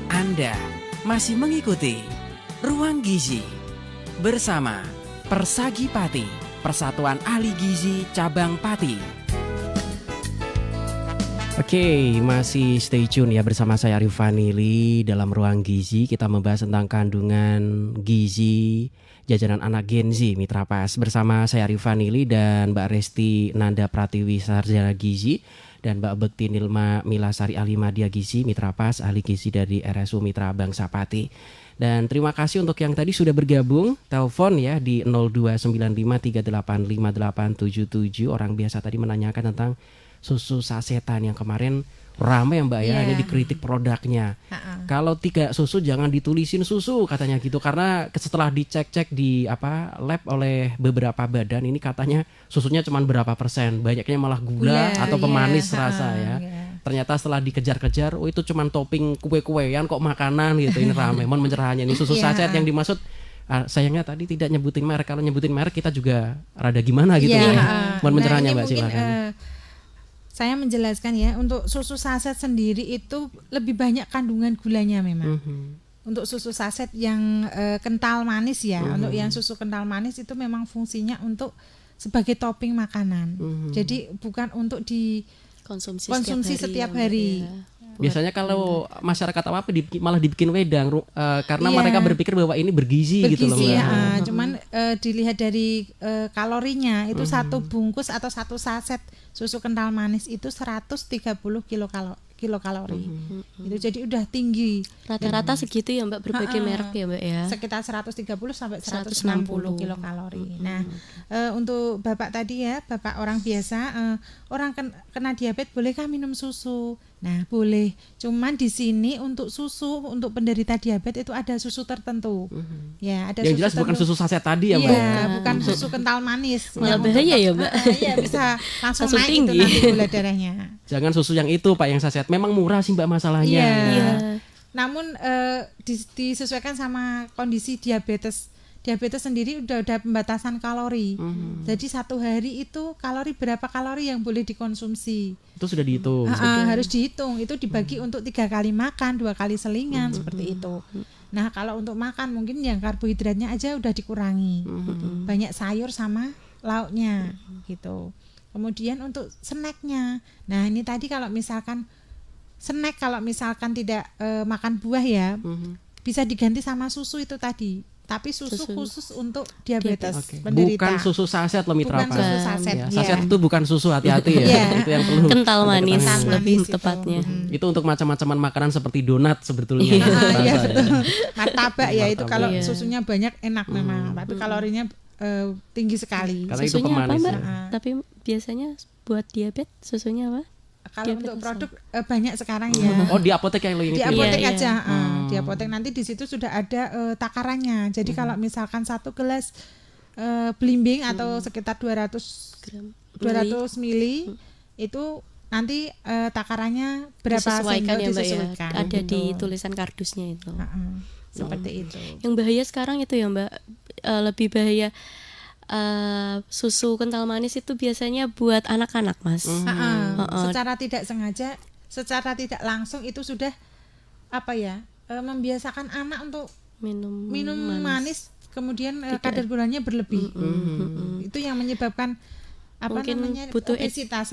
Anda masih mengikuti Ruang Gizi bersama Persagi Pati, Persatuan Ahli Gizi Cabang Pati. Oke, masih stay tune ya bersama saya Arif Vanili dalam Ruang Gizi. Kita membahas tentang kandungan gizi jajanan anak Gen Z Mitra Pas. Bersama saya Arif Vanili dan Mbak Resti Nanda Pratiwi Sarjana Gizi dan Mbak Bekti Nilma Milasari Ahli Madya Gizi Mitra Pas, ahli gizi dari RSU Mitra Bangsa Pati. Dan terima kasih untuk yang tadi sudah bergabung. Telepon ya di 0295385877. Orang biasa tadi menanyakan tentang susu sasetan yang kemarin ramai ya Mbak ya, ini dikritik produknya. Kalau tidak susu jangan ditulisin susu katanya gitu, karena setelah dicek-cek di lab oleh beberapa badan ini katanya susunya cuma berapa persen, banyaknya malah gula atau pemanis rasa ya. Ternyata setelah dikejar-kejar, oh itu cuma topping kue-kuean kok makanan gitu. Ini ramai, mohon pencerahannya. Ini susu saset yang dimaksud sayangnya tadi tidak nyebutin merek. Kalau nyebutin merek kita juga rada gimana gitu ya. Mohon pencerahannya Mbak, silakan. Saya menjelaskan ya, untuk susu saset sendiri itu lebih banyak kandungan gulanya memang. Untuk susu saset yang kental manis ya, untuk yang susu kental manis itu memang fungsinya untuk sebagai topping makanan. Jadi bukan untuk dikonsumsi setiap hari. Biasanya kalau masyarakat malah dibikin wedang karena mereka berpikir bahwa ini bergizi gitu loh Mbak. Cuman dilihat dari kalorinya itu satu bungkus atau satu saset susu kental manis itu 130 kilokalori. Itu jadi udah tinggi. Rata-rata segitu ya Mbak, berbagai merek ya Mbak ya. Sekitar 130 sampai 160 kilokalori. Nah, untuk Bapak tadi ya, Bapak orang biasa, orang kena diabetes bolehkah minum susu? Nah, boleh. Cuman di sini untuk susu untuk penderita diabetes itu ada susu tertentu. Ya, ada yang susu jelas bukan susu saset tadi ya Mbak. Iya, bukan susu kental manis. Malah bahaya ya Mbak. Iya, bisa langsung naik tinggi. itu nanti gula darahnya. Jangan susu yang itu Pak, yang saset. Memang murah sih Mbak masalahnya. Iya. Namun disesuaikan sama kondisi diabetes. Diabetes sendiri udah pembatasan kalori. Jadi satu hari itu berapa kalori yang boleh dikonsumsi. Itu sudah dihitung. Harus dihitung. Itu dibagi untuk 3 kali makan, 2 kali selingan seperti itu. Nah kalau untuk makan mungkin yang karbohidratnya aja udah dikurangi. Banyak sayur sama lauknya gitu. Kemudian untuk snacknya. Nah ini tadi kalau misalkan snack, kalau misalkan tidak makan buah ya, bisa diganti sama susu itu tadi. Tapi susu khusus untuk diabetes penderita. Bukan susu saset loh Mitra Pas. Bukan susu saset. Ya, saset itu bukan susu, hati-hati ya. Itu yang perlu. Kental manis lebih itu. tepatnya. Itu untuk macam-macaman makanan seperti donat sebetulnya. Iya betul. Martabak ya itu kalau susunya banyak enak memang, tapi kalorinya tinggi sekali. Karena Susunya itu pemanis. apa, Mbak? Tapi biasanya buat diabetes susunya apa? Kalau untuk produk banyak sekarang ya. Oh di apotek yang lo yang di itu. apotek aja. Di apotek nanti di situ sudah ada takarannya. Jadi kalau misalkan 1 gelas belimbing atau sekitar 200 mili itu nanti takarannya berapa disesuaikan ya Mbak disesuaikan. ya. Ada di tulisan kardusnya itu. Seperti itu. Yang bahaya sekarang itu ya Mbak, lebih bahaya susu kental manis itu biasanya buat anak-anak Mas. Secara tidak sengaja, secara tidak langsung itu sudah membiasakan anak untuk minum manis kemudian kadar gulanya berlebih. Itu yang menyebabkan butuh obesitas,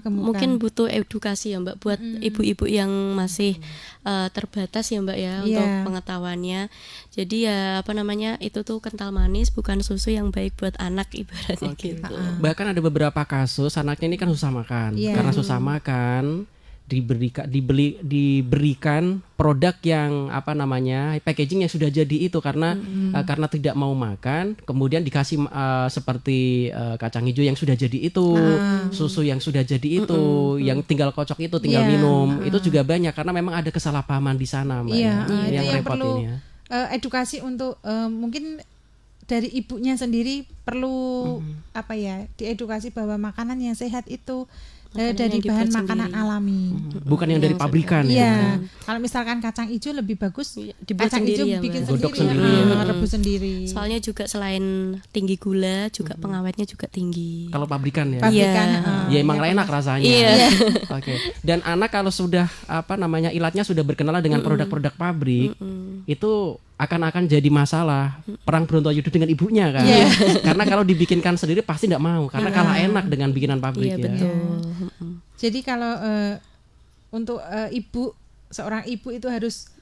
mungkin butuh edukasi ya Mbak buat ibu-ibu yang masih terbatas ya Mbak ya untuk pengetahuannya. Jadi ya itu tuh kental manis bukan susu yang baik buat anak ibaratnya gitu. Bahkan ada beberapa kasus anaknya ini kan susah makan. Karena susah makan diberikan produk yang packaging yang sudah jadi itu karena tidak mau makan, kemudian dikasih seperti kacang hijau yang sudah jadi itu, susu yang sudah jadi itu, yang tinggal kocok itu tinggal minum. Itu juga banyak karena memang ada kesalahpahaman di sana Mbak. Itu yang repot perlu ini ya. Edukasi untuk mungkin dari ibunya sendiri perlu diedukasi bahwa makanan yang sehat itu dari bahan makanan alami. Bukan yang dari pabrikan ya. Iya. Kalau misalkan kacang hijau lebih bagus dibuat kacang sendiri hijau ya, bikin Mbak. Godok sendiri, sendiri. rebus sendiri. Soalnya juga selain tinggi gula juga pengawetnya juga tinggi. Kalau pabrikan ya. Pabrikan, Ya emang enak rasanya. Iya. Oke. Dan anak kalau sudah ilatnya sudah berkenalan dengan produk-produk pabrik, itu akan jadi masalah perang Brontoyuda dengan ibunya kan. Karena kalau dibikinkan sendiri pasti tidak mau karena kalah enak dengan bikinan pabrik Iya, ya. betul. Jadi kalau untuk seorang ibu itu harus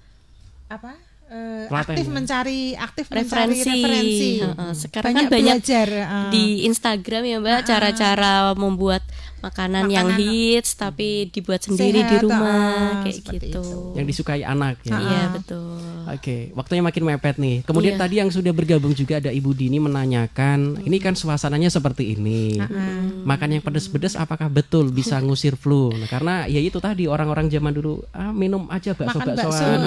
aktif mencari referensi. Sekarang kan banyak belajar di Instagram ya Mbak cara-cara membuat makanan yang hits tapi dibuat sendiri sehat, di rumah kayak seperti gitu. itu. Yang disukai anak ya. Iya betul. Oke, waktunya makin mepet nih. Kemudian Iya. tadi yang sudah bergabung juga ada Ibu Dini menanyakan, ini kan suasananya seperti ini. Makan yang pedas-pedas apakah betul bisa ngusir flu? Nah, karena ya itu tadi orang-orang zaman dulu minum aja makan bakso bakso-baksoan.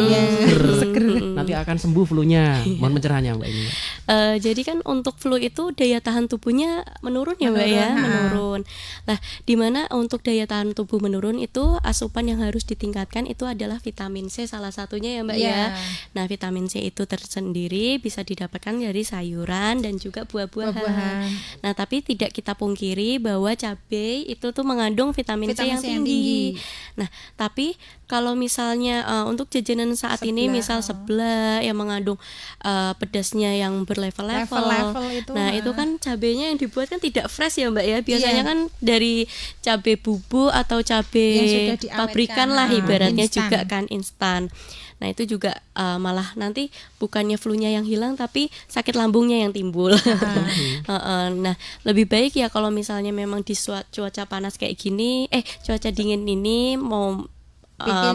Seger. Nanti akan sembuh flunya. Mohon pencerahannya Mbak ini. Jadi kan untuk flu itu daya tahan tubuhnya menurun ya Mbak ya, menurun. Nah, di mana untuk daya tahan tubuh menurun itu asupan yang harus ditingkatkan itu adalah vitamin C salah satunya ya Mbak ya. Nah, vitamin C itu tersendiri bisa didapatkan dari sayuran dan juga buah-buahan. Nah, tapi tidak kita pungkiri bahwa cabai itu tuh mengandung vitamin C yang tinggi. Nah, tapi kalau misalnya untuk jajanan saat ini misal sebelah yang mengandung pedasnya yang berlevel-level. Nah, itu kan cabainya yang dibuat kan tidak fresh ya Mbak ya. Biasanya kan dari cabai bubuk atau cabai pabrikan lah ibaratnya instan. Juga kan instan. Nah, itu juga malah nanti bukannya flu-nya yang hilang tapi sakit lambungnya yang timbul. Nah, lebih baik ya kalau misalnya memang di cuaca panas kayak gini, cuaca dingin ini mau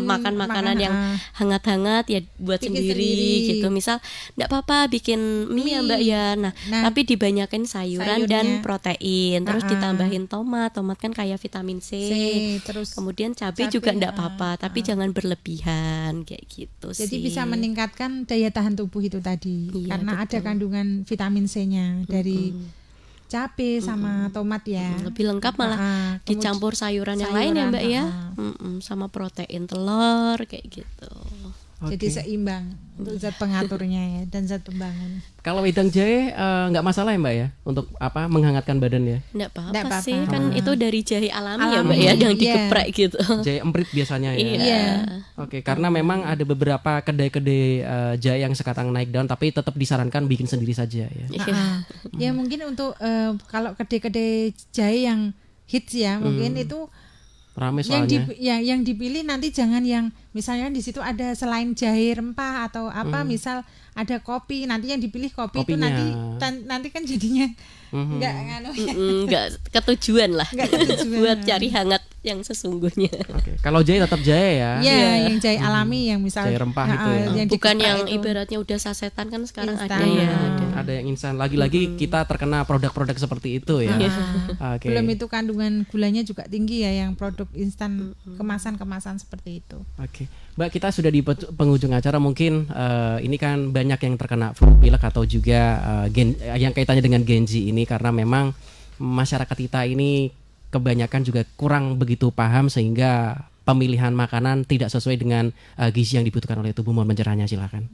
makan makanan yang hangat-hangat ya buat sendiri gitu. Misal enggak apa-apa bikin mie ya Mbak ya. Nah, tapi dibanyakin sayuran dan protein. Terus ditambahin tomat kan kaya vitamin C. Terus kemudian cabai juga enggak apa-apa, tapi jangan berlebihan kayak gitu sih. Jadi bisa meningkatkan daya tahan tubuh itu tadi. Karena ada kandungan vitamin C-nya dari cabai sama tomat ya. Lebih lengkap malah dicampur sayuran yang lain ya Mbak ya. Sama protein telur kayak gitu. Jadi seimbang untuk zat pengaturnya ya dan zat pembangun. Kalau wedang jahe nggak masalah ya Mbak ya untuk menghangatkan badan ya? Nggak apa-apa sih kan itu dari jahe alami ya Mbak ya yang digeprek gitu. Jahe emprit biasanya ya. Iya. Oke, karena memang ada beberapa kedai-kedai jahe yang sekarang naik daun tapi tetap disarankan bikin sendiri saja ya. Ya mungkin untuk kalau kedai-kedai jahe yang hits ya mungkin itu ramai soalnya. Yang dipilih nanti jangan yang misalnya di situ ada selain jahe rempah atau apa misal ada kopi, nanti yang dipilih kopi kopinya. Itu nanti kan jadinya nggak ketujuan lah. Buat cari hangat yang sesungguhnya. Oke. Kalau jahe tetap jahe ya. Iya, yang jahe alami yang misal jahe rempah itu ya. Yang bukan yang itu. Ibaratnya udah sasetan kan sekarang instan. Ada ya. Ada yang instan. Lagi-lagi kita terkena produk-produk seperti itu ya. Okay. Belum itu kandungan gulanya juga tinggi ya yang produk instan kemasan-kemasan seperti itu. Oke. Mbak, kita sudah di penghujung acara, mungkin ini kan banyak yang terkena flu pilek atau juga yang kaitannya dengan Genji ini karena memang masyarakat kita ini kebanyakan juga kurang begitu paham sehingga pemilihan makanan tidak sesuai dengan gizi yang dibutuhkan oleh tubuh. Mohon pencerahannya silakan.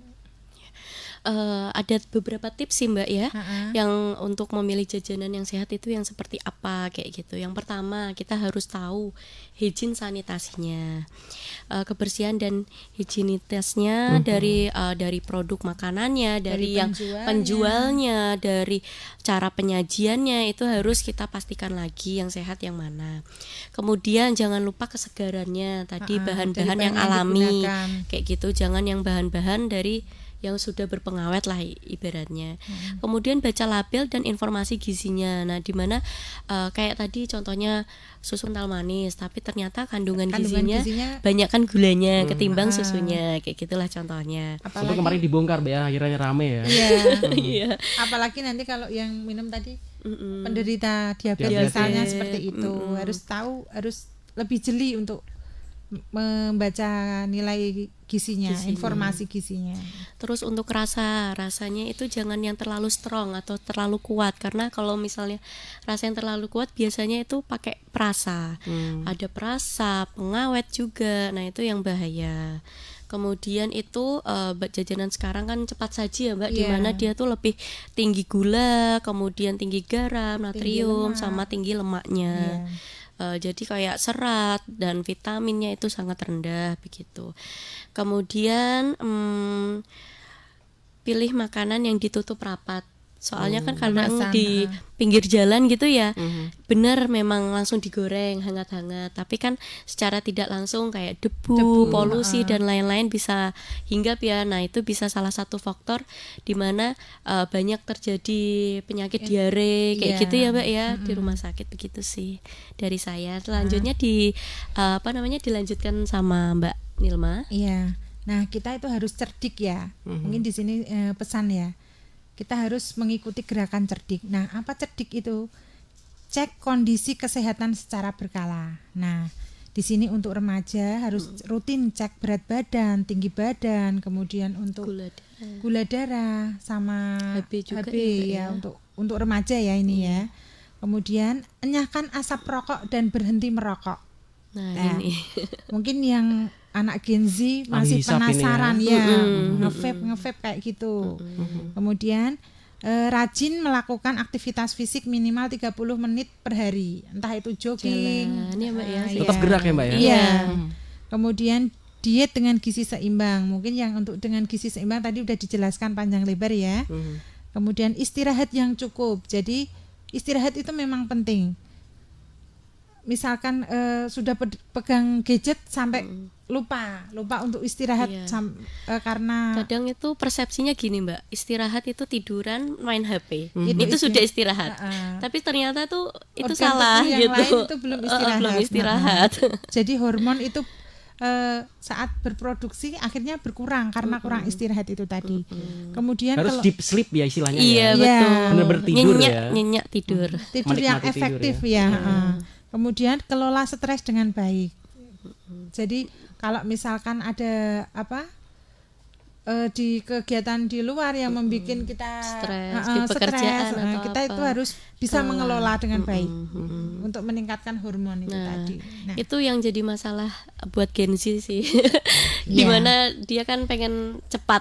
Ada beberapa tips sih Mbak ya yang untuk memilih jajanan yang sehat itu yang seperti apa kayak gitu. Yang pertama kita harus tahu higien sanitasinya, kebersihan dan higienitasnya dari produk makanannya, dari yang penjualnya, dari cara penyajiannya itu harus kita pastikan lagi yang sehat yang mana. Kemudian jangan lupa kesegarannya tadi bahan-bahan yang alami kayak gitu, jangan yang bahan-bahan dari yang sudah berpengawet lah ibaratnya. Kemudian baca label dan informasi gizinya. Nah, di mana kayak tadi contohnya susu kental manis, tapi ternyata kandungan gizinya banyak kan gulanya ketimbang susunya, kayak gitulah contohnya. Apalagi kemarin dibongkar ya, akhirnya rame ya. Iya. Apalagi nanti kalau yang minum tadi penderita diabetes misalnya seperti itu, harus tahu, harus lebih jeli untuk membaca nilai gizinya, informasi gizinya. Terus untuk rasanya itu jangan yang terlalu strong atau terlalu kuat, karena kalau misalnya rasa yang terlalu kuat biasanya itu pakai perasa. Ada perasa, pengawet juga. Nah, itu yang bahaya. Kemudian itu jajanan sekarang kan cepat saji ya Mbak, di mana dia tuh lebih tinggi gula, kemudian tinggi garam, natrium, sama tinggi lemaknya. Jadi kayak serat dan vitaminnya itu sangat rendah begitu. Kemudian pilih makanan yang ditutup rapat. Soalnya kan kadang di pinggir jalan gitu ya, benar memang langsung digoreng hangat-hangat, tapi kan secara tidak langsung kayak debu, polusi dan lain-lain bisa hinggap ya. Nah, itu bisa salah satu faktor di mana banyak terjadi penyakit diare kayak gitu ya Mbak ya, di rumah sakit begitu sih dari saya. Selanjutnya dilanjutkan sama Mbak Nilma. Iya. Nah, kita itu harus cerdik ya. Mungkin di sini pesan ya. Kita harus mengikuti gerakan cerdik. Nah, apa cerdik itu? Cek kondisi kesehatan secara berkala. Nah, di sini untuk remaja harus rutin cek berat badan, tinggi badan, kemudian untuk gula darah sama HB ya, untuk remaja ya ini ya. Kemudian enyahkan asap rokok dan berhenti merokok. Nah, ini mungkin yang anak Gen Z masih penasaran ya, nge-vape kayak gitu. Kemudian rajin melakukan aktivitas fisik minimal 30 menit per hari, entah itu jogging, ya Mbak ya. Tetap gerak ya Mbak ya. Iya. Kemudian diet dengan gizi seimbang. Mungkin yang untuk dengan gizi seimbang tadi udah dijelaskan panjang lebar ya. Kemudian istirahat yang cukup. Jadi istirahat itu memang penting. Misalkan sudah pegang gadget sampai lupa untuk istirahat karena kadang itu persepsinya gini Mbak, istirahat itu tiduran main HP, itu sudah istirahat. Tapi ternyata tuh itu salah yang gitu. Lain itu belum istirahat. Jadi hormon itu saat berproduksi akhirnya berkurang karena kurang istirahat itu tadi. Kemudian harus deep sleep ya istilahnya. Iya betul. Benar-benar tidur nyenyak tidur. Tidur yang efektif ya. Kemudian kelola stres dengan baik. Jadi kalau misalkan ada di kegiatan di luar yang membuat kita stres di pekerjaan atau kita itu harus bisa mengelola dengan baik untuk meningkatkan hormon itu tadi. Nah, itu yang jadi masalah buat Gen Z sih. Dimana dia kan pengen cepat,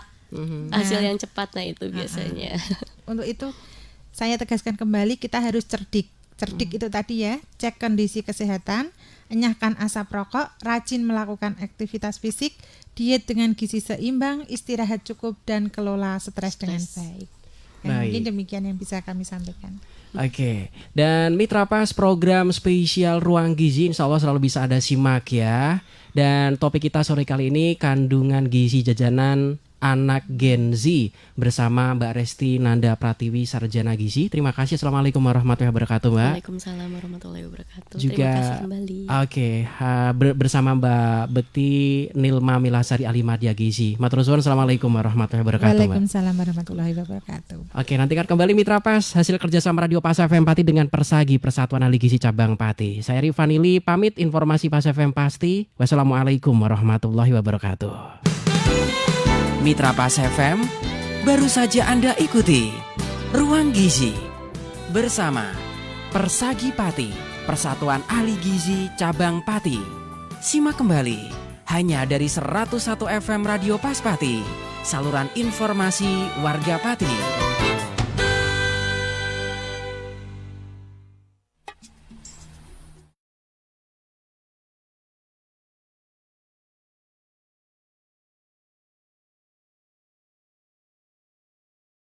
hasil yang cepat, nah itu biasanya. Untuk itu saya tegaskan kembali, kita harus cerdik. Cerdik itu tadi ya, cek kondisi kesehatan, enyahkan asap rokok, rajin melakukan aktivitas fisik, diet dengan gizi seimbang, istirahat cukup, dan kelola stres dengan baik. Mungkin demikian yang bisa kami sampaikan. Oke, dan Mitra Pas program spesial Ruang Gizi insya Allah selalu bisa Anda simak ya. Dan topik kita sore kali ini kandungan gizi jajanan anak Gen Z bersama Mbak Resti Nanda Pratiwi, Sarjana Gizi. Terima kasih. Assalamualaikum warahmatullahi wabarakatuh Mbak. Waalaikumsalam warahmatullahi wabarakatuh. Juga, terima kasih kembali. Oke, bersama Mbak Bekti Nilma Milasari Alimadia Gizi. Matur suwun. Assalamualaikum warahmatullahi wabarakatuh Mbak. Waalaikumsalam warahmatullahi wabarakatuh. Oke, nantikan kembali Mitra Pas hasil kerjasama Radio Pas FM Pati dengan Persagi Persatuan Ahli Gizi Cabang Pati. Saya Rifanili pamit, informasi Pas FM Pasti. Wassalamualaikum warahmatullahi wabarakatuh. Mitra Pas FM, baru saja Anda ikuti Ruang Gizi bersama Persagi Pati, Persatuan Ahli Gizi Cabang Pati. Simak kembali hanya dari 101 FM Radio Pas Pati, saluran informasi warga Pati.